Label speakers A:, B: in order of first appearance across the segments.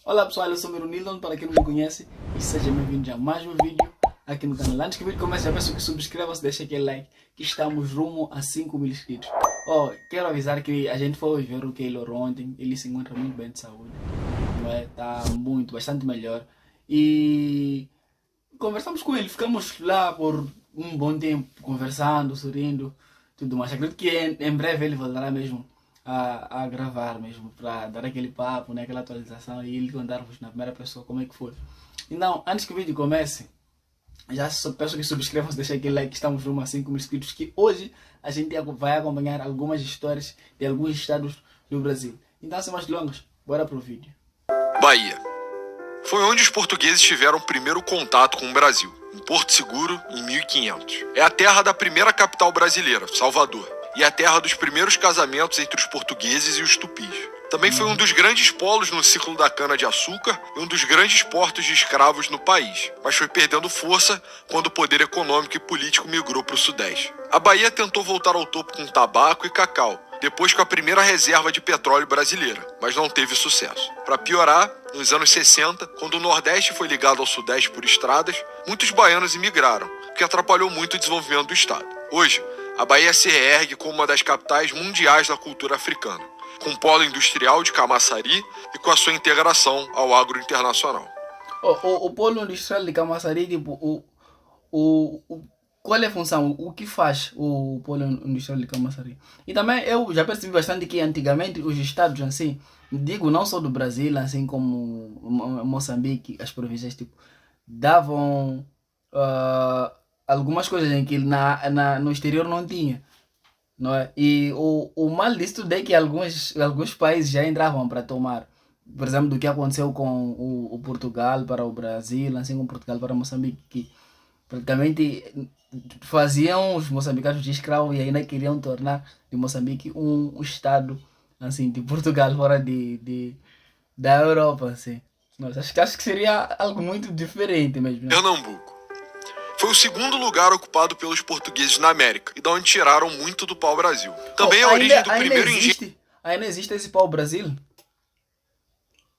A: Olá pessoal, eu sou o Miro Nildon, para quem não me conhece, e seja bem-vindo a mais um vídeo aqui no canal. Antes que o vídeo comece, já peço que subscreva-se, deixe aquele like, que estamos rumo a 5 mil inscritos. Quero avisar que a gente foi ver o Keylor ontem, ele se encontra muito bem de saúde, não é? Está bastante melhor. E conversamos com ele, ficamos lá por um bom tempo, conversando, sorrindo, tudo mais. Acredito que em breve ele voltará mesmo a gravar mesmo, para dar aquele papo, né, aquela atualização e ele contar-vos na primeira pessoa como é que foi. Então, antes que o vídeo comece, já só peço que subscrevam-se, deixem aquele like, que estamos rumo a 5 mil inscritos, que hoje a gente vai acompanhar algumas histórias de alguns estados do Brasil. Então, sem mais delongas, bora pro vídeo.
B: Bahia. Foi onde os portugueses tiveram o primeiro contato com o Brasil, em Porto Seguro, em 1500. É a terra da primeira capital brasileira, Salvador, e a terra dos primeiros casamentos entre os portugueses e os tupis. Também foi um dos grandes polos no ciclo da cana-de-açúcar e um dos grandes portos de escravos no país, mas foi perdendo força quando o poder econômico e político migrou para o Sudeste. A Bahia tentou voltar ao topo com tabaco e cacau, depois com a primeira reserva de petróleo brasileira, mas não teve sucesso. Para piorar, nos anos 60, quando o Nordeste foi ligado ao Sudeste por estradas, muitos baianos imigraram, o que atrapalhou muito o desenvolvimento do estado. Hoje, a Bahia se reergue como uma das capitais mundiais da cultura africana, com o polo industrial de Camaçari e com a sua integração ao agro internacional.
A: O polo industrial de Camaçari, tipo, qual é a função? O que faz o polo industrial de Camaçari? E também eu já percebi bastante que antigamente os estados, assim, digo não só do Brasil, assim como Moçambique, as províncias, tipo, davam algumas coisas em que no exterior não tinha, não é? E o mal disso tudo é que alguns países já entravam para tomar. Por exemplo, do que aconteceu com o Portugal para o Brasil, assim como Portugal para Moçambique, que praticamente faziam os moçambicanos de escravos e ainda queriam tornar de Moçambique um estado assim de Portugal fora da Europa, assim. Nossa, acho que seria algo muito diferente mesmo, né?
B: Pernambuco. Foi o segundo lugar ocupado pelos portugueses na América, e da onde tiraram muito do pau-brasil. Também a origem do primeiro engenho
A: Ainda existe esse pau-brasil?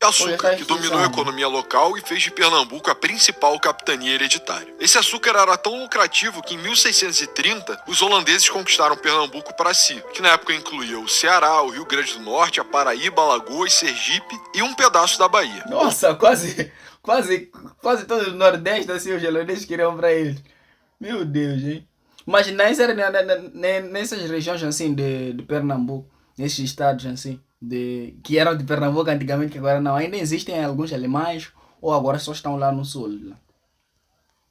B: de açúcar, que dominou a economia local e fez de Pernambuco a principal capitania hereditária. Esse açúcar era tão lucrativo que em 1630 os holandeses conquistaram Pernambuco para si, que na época incluía o Ceará, o Rio Grande do Norte, a Paraíba, Alagoas, Sergipe e um pedaço da Bahia.
A: Nossa, quase todo o Nordeste, assim, os holandeses queriam para eles. Meu Deus, hein? Mas nessas regiões assim de Pernambuco, nesses estados assim, que eram de Pernambuco antigamente, que agora não, ainda existem alguns alemães ou agora só estão lá no sul?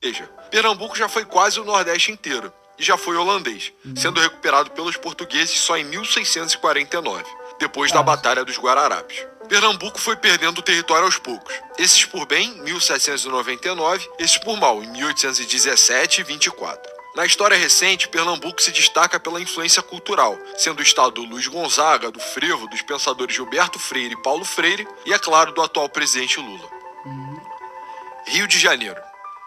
B: Veja, Pernambuco já foi quase o Nordeste inteiro e já foi holandês, sendo recuperado pelos portugueses só em 1649, depois da Batalha dos Guararapes. Pernambuco foi perdendo território aos poucos, esses por bem em 1799, esses por mal em 1817 e 24. Na história recente, Pernambuco se destaca pela influência cultural, sendo o estado do Luiz Gonzaga, do Frevo, dos pensadores Gilberto Freire e Paulo Freire, e é claro, do atual presidente Lula. Rio de Janeiro.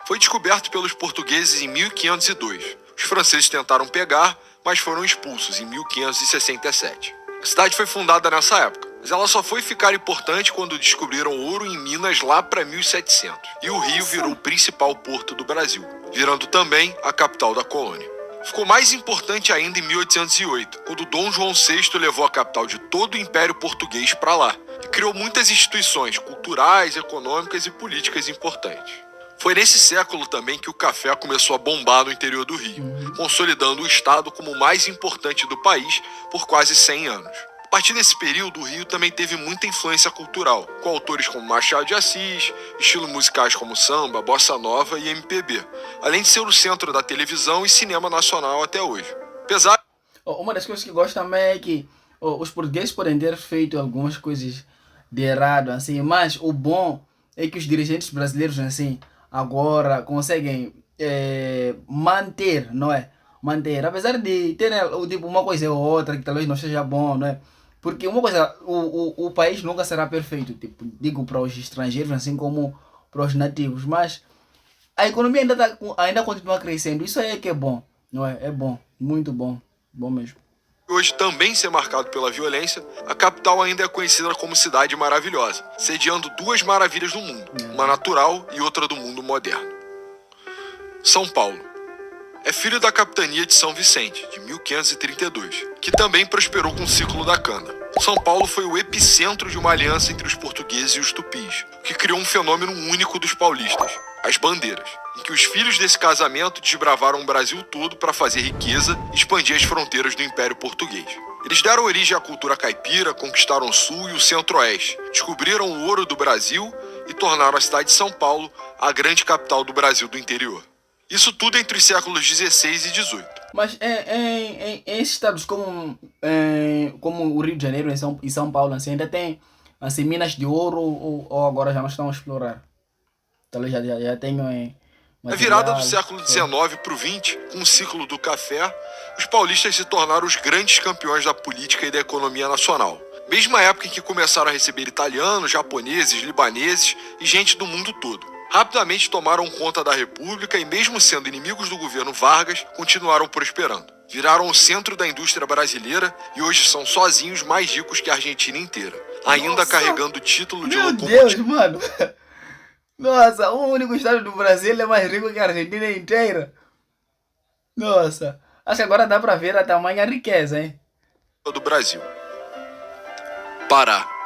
B: Foi descoberto pelos portugueses em 1502. Os franceses tentaram pegar, mas foram expulsos em 1567. A cidade foi fundada nessa época, mas ela só foi ficar importante quando descobriram ouro em Minas lá para 1700. E o Rio virou o principal porto do Brasil, virando também a capital da colônia. Ficou mais importante ainda em 1808, quando Dom João VI levou a capital de todo o Império Português para lá e criou muitas instituições culturais, econômicas e políticas importantes. Foi nesse século também que o café começou a bombar no interior do Rio, consolidando o estado como o mais importante do país por quase 100 anos. A partir desse período, o Rio também teve muita influência cultural, com autores como Machado de Assis, estilos musicais como samba, bossa nova e MPB, além de ser o centro da televisão e cinema nacional até hoje. Apesar...
A: Uma das coisas que gosto também é que os portugueses podem ter feito algumas coisas de errado, assim, mas o bom é que os dirigentes brasileiros, assim, agora conseguem manter, não é? Manter, apesar de ter tipo, uma coisa ou outra que talvez não seja bom, não é? Porque uma coisa, o país nunca será perfeito, tipo, digo para os estrangeiros, assim como para os nativos, mas a economia ainda continua crescendo, isso aí é que é bom, não é? É bom, muito bom, bom mesmo.
B: hoje também ser marcado pela violência, a capital ainda é conhecida como cidade maravilhosa, sediando duas maravilhas do mundo, uma natural e outra do mundo moderno. São Paulo. É filho da capitania de São Vicente, de 1532, que também prosperou com o ciclo da cana. São Paulo foi o epicentro de uma aliança entre os portugueses e os tupis, o que criou um fenômeno único dos paulistas, as bandeiras, em que os filhos desse casamento desbravaram o Brasil todo para fazer riqueza e expandir as fronteiras do Império Português. Eles deram origem à cultura caipira, conquistaram o sul e o centro-oeste, descobriram o ouro do Brasil e tornaram a cidade de São Paulo a grande capital do Brasil do interior. Isso tudo entre os séculos XVI e XVIII.
A: Mas em estados como o Rio de Janeiro e São Paulo, assim, ainda tem assim, minas de ouro ou agora já não estão a explorar? Talvez já tenham.
B: Na virada do século XIX para o XX, com o ciclo do café, os paulistas se tornaram os grandes campeões da política e da economia nacional. Mesma época em que começaram a receber italianos, japoneses, libaneses e gente do mundo todo. Rapidamente tomaram conta da República e, mesmo sendo inimigos do governo Vargas, continuaram prosperando. Viraram o centro da indústria brasileira e hoje são sozinhos mais ricos que a Argentina inteira, ainda carregando o título de
A: locomotiva. Meu Deus, mano! Nossa, o único estado do Brasil é mais rico que a Argentina inteira. Nossa, acho que agora dá pra ver a tamanha riqueza, hein?
B: Do Brasil. Pará.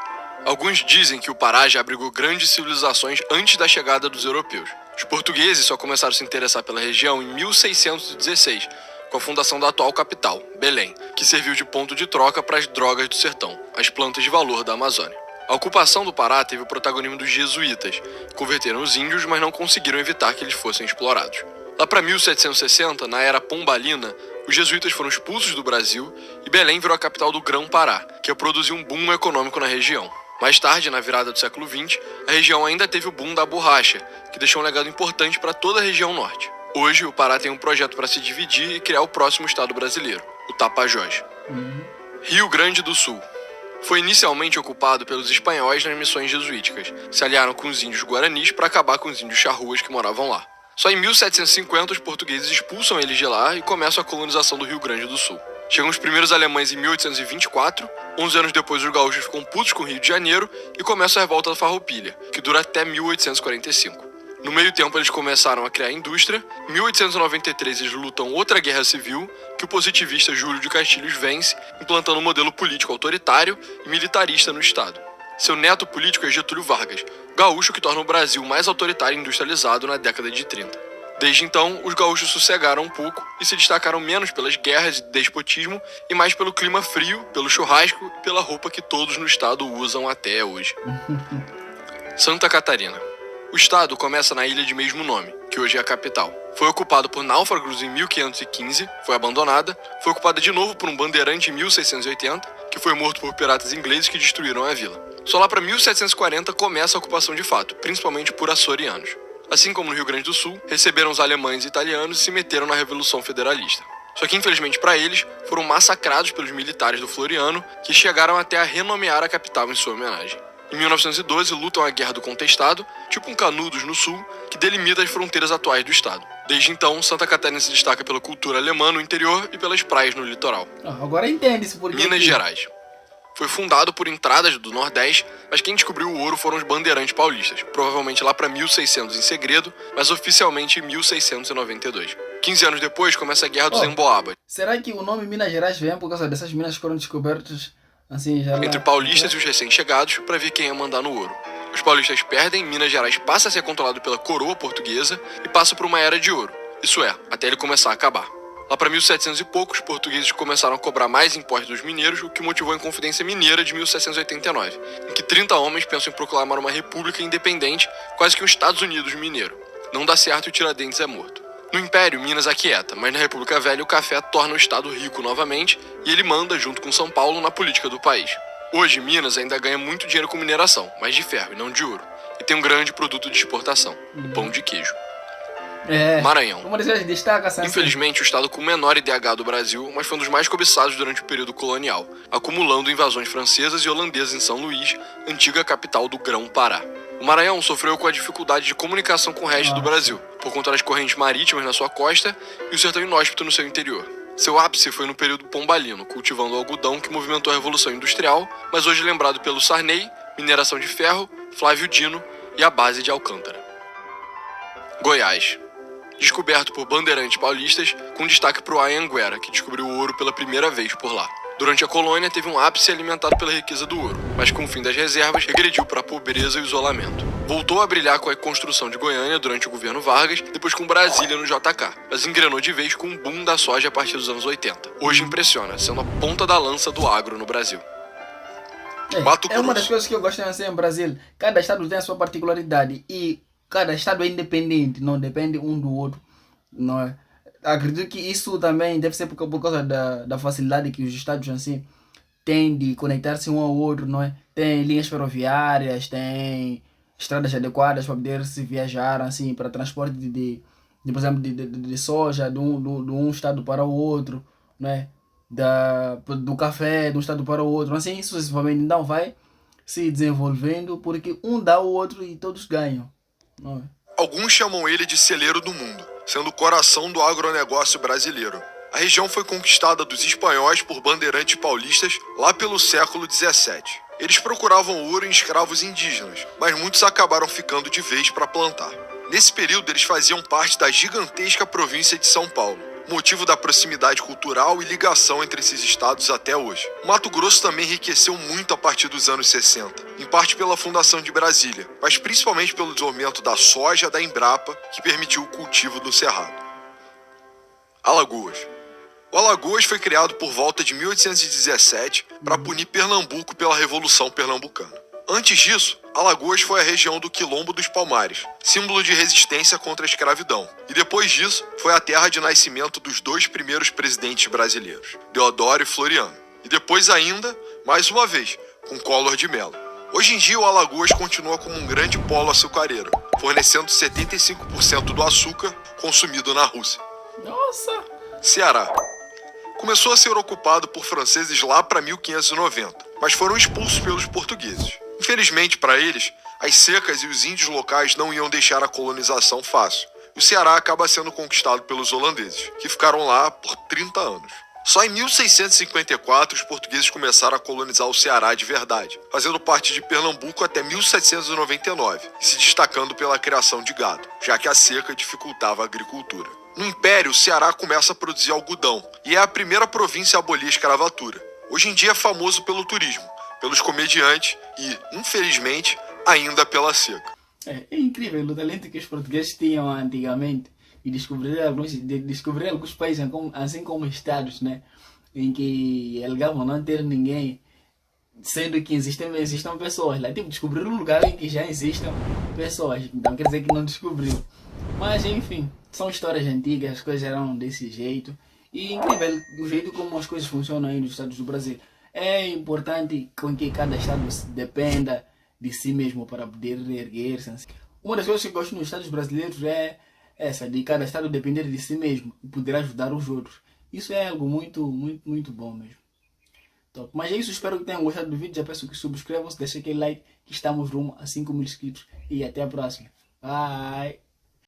B: Alguns dizem que o Pará já abrigou grandes civilizações antes da chegada dos europeus. Os portugueses só começaram a se interessar pela região em 1616, com a fundação da atual capital, Belém, que serviu de ponto de troca para as drogas do sertão, as plantas de valor da Amazônia. A ocupação do Pará teve o protagonismo dos jesuítas, que converteram os índios, mas não conseguiram evitar que eles fossem explorados. Lá para 1760, na era pombalina, os jesuítas foram expulsos do Brasil e Belém virou a capital do Grão-Pará, que produziu um boom econômico na região. Mais tarde, na virada do século XX, a região ainda teve o boom da borracha, que deixou um legado importante para toda a região norte. Hoje, o Pará tem um projeto para se dividir e criar o próximo estado brasileiro, o Tapajós. Rio Grande do Sul. Foi inicialmente ocupado pelos espanhóis nas missões jesuíticas. Se aliaram com os índios guaranis para acabar com os índios charruas que moravam lá. Só em 1750, os portugueses expulsam eles de lá e começam a colonização do Rio Grande do Sul. Chegam os primeiros alemães em 1824, 11 anos depois os gaúchos ficam putos com o Rio de Janeiro e começa a revolta da Farroupilha, que dura até 1845. No meio tempo eles começaram a criar indústria, em 1893 eles lutam outra guerra civil, que o positivista Júlio de Castilhos vence, implantando um modelo político autoritário e militarista no estado. Seu neto político é Getúlio Vargas, gaúcho que torna o Brasil mais autoritário e industrializado na década de 30. Desde então, os gaúchos sossegaram um pouco e se destacaram menos pelas guerras e despotismo e mais pelo clima frio, pelo churrasco e pela roupa que todos no estado usam até hoje. Santa Catarina. O estado começa na ilha de mesmo nome, que hoje é a capital. Foi ocupado por náufragos em 1515, foi abandonada, foi ocupada de novo por um bandeirante em 1680, que foi morto por piratas ingleses que destruíram a vila. Só lá para 1740 começa a ocupação de fato, principalmente por açorianos. Assim como no Rio Grande do Sul, receberam os alemães e italianos e se meteram na Revolução Federalista. Só que, infelizmente para eles, foram massacrados pelos militares do Floriano, que chegaram até a renomear a capital em sua homenagem. Em 1912, lutam a Guerra do Contestado, tipo um Canudos no sul, que delimita as fronteiras atuais do estado. Desde então, Santa Catarina se destaca pela cultura alemã no interior e pelas praias no litoral.
A: Agora entende-se por que
B: Minas Gerais. Foi fundado por entradas do Nordeste, mas quem descobriu o ouro foram os bandeirantes paulistas, provavelmente lá para 1600 em segredo, mas oficialmente em 1692. 15 anos depois começa a Guerra dos Emboabas.
A: Será que o nome Minas Gerais vem por causa dessas minas que foram descobertas assim, já
B: entre paulistas e os recém-chegados para ver quem ia mandar no ouro? Os paulistas perdem, Minas Gerais passa a ser controlado pela coroa portuguesa e passa por uma era de ouro, isso é, até ele começar a acabar. Lá para 1700 e pouco, os portugueses começaram a cobrar mais impostos dos mineiros, o que motivou a Inconfidência Mineira de 1789, em que 30 homens pensam em proclamar uma república independente, quase que um Estados Unidos mineiro. Não dá certo e o Tiradentes é morto. No Império, Minas aquieta, mas na República Velha o café torna o estado rico novamente e ele manda, junto com São Paulo, na política do país. Hoje, Minas ainda ganha muito dinheiro com mineração, mas de ferro e não de ouro, e tem um grande produto de exportação, o pão de queijo. Maranhão. Infelizmente, o estado com o menor IDH do Brasil, mas foi um dos mais cobiçados durante o período colonial, acumulando invasões francesas e holandesas em São Luís, antiga capital do Grão-Pará. O Maranhão sofreu com a dificuldade de comunicação com o resto do Brasil, por conta das correntes marítimas na sua costa e o sertão inóspito no seu interior. Seu ápice foi no período pombalino, cultivando o algodão que movimentou a Revolução Industrial, mas hoje lembrado pelo Sarney, mineração de ferro, Flávio Dino e a base de Alcântara. Goiás. Descoberto por bandeirantes paulistas, com destaque para o Anhanguera, que descobriu o ouro pela primeira vez por lá. Durante a colônia, teve um ápice alimentado pela riqueza do ouro, mas com o fim das reservas, regrediu para a pobreza e o isolamento. Voltou a brilhar com a construção de Goiânia durante o governo Vargas, depois com Brasília no JK, mas engrenou de vez com o boom da soja a partir dos anos 80. Hoje impressiona, sendo a ponta da lança do agro no Brasil. Mato
A: É uma
B: Grosso.
A: das coisas que eu gosto de assim em Brasil. Cada estado tem a sua particularidade e cada estado é independente, não depende um do outro, não é? Acredito que isso também deve ser por causa da facilidade que os estados assim têm de conectar-se um ao outro, não é? Tem linhas ferroviárias, tem estradas adequadas para poder se viajar assim para transporte por exemplo, de soja de um estado para o outro, não é? Do café de um estado para o outro, assim sucessivamente. Então vai se desenvolvendo porque um dá o outro e todos ganham, não é?
B: Alguns chamam ele de celeiro do mundo, sendo o coração do agronegócio brasileiro. A região foi conquistada dos espanhóis por bandeirantes paulistas lá pelo século XVII. Eles procuravam ouro em escravos indígenas, mas muitos acabaram ficando de vez para plantar. Nesse período, eles faziam parte da gigantesca província de São Paulo, motivo da proximidade cultural e ligação entre esses estados até hoje. O Mato Grosso também enriqueceu muito a partir dos anos 60, em parte pela fundação de Brasília, mas principalmente pelo desenvolvimento da soja da Embrapa, que permitiu o cultivo do cerrado. Alagoas. O Alagoas foi criado por volta de 1817 para punir Pernambuco pela Revolução Pernambucana. Antes disso, Alagoas foi a região do Quilombo dos Palmares, símbolo de resistência contra a escravidão. E depois disso, foi a terra de nascimento dos dois primeiros presidentes brasileiros, Deodoro e Floriano. E depois ainda, mais uma vez, com Collor de Mello. Hoje em dia, o Alagoas continua como um grande polo açucareiro, fornecendo 75% do açúcar consumido na Rússia.
A: Nossa!
B: Ceará. Começou a ser ocupado por franceses lá para 1590, mas foram expulsos pelos portugueses. Infelizmente para eles, as secas e os índios locais não iam deixar a colonização fácil. E o Ceará acaba sendo conquistado pelos holandeses, que ficaram lá por 30 anos. Só em 1654 os portugueses começaram a colonizar o Ceará de verdade, fazendo parte de Pernambuco até 1799 e se destacando pela criação de gado, já que a seca dificultava a agricultura. No Império, o Ceará começa a produzir algodão e é a primeira província a abolir a escravatura. Hoje em dia é famoso pelo turismo, pelos comediantes e, infelizmente, ainda pela seca.
A: É incrível o talento que os portugueses tinham antigamente e descobrir alguns países, assim como estados, né, em que alegavam não ter ninguém, sendo que existem pessoas lá. Tipo, descobrir um lugar em que já existam pessoas, então quer dizer que não descobriu. Mas enfim, são histórias antigas, as coisas eram desse jeito. E incrível o jeito como as coisas funcionam aí nos estados do Brasil. É importante que cada estado dependa de si mesmo para poder reerguer-se. Uma das coisas que eu gosto nos estados brasileiros é essa, de cada estado depender de si mesmo e poder ajudar os outros. Isso é algo muito, muito, muito bom mesmo. Top. Mas é isso, espero que tenham gostado do vídeo. Já peço que subscrevam-se, deixem aquele like, que estamos rumo a 5.000 inscritos. E até a próxima. Bye!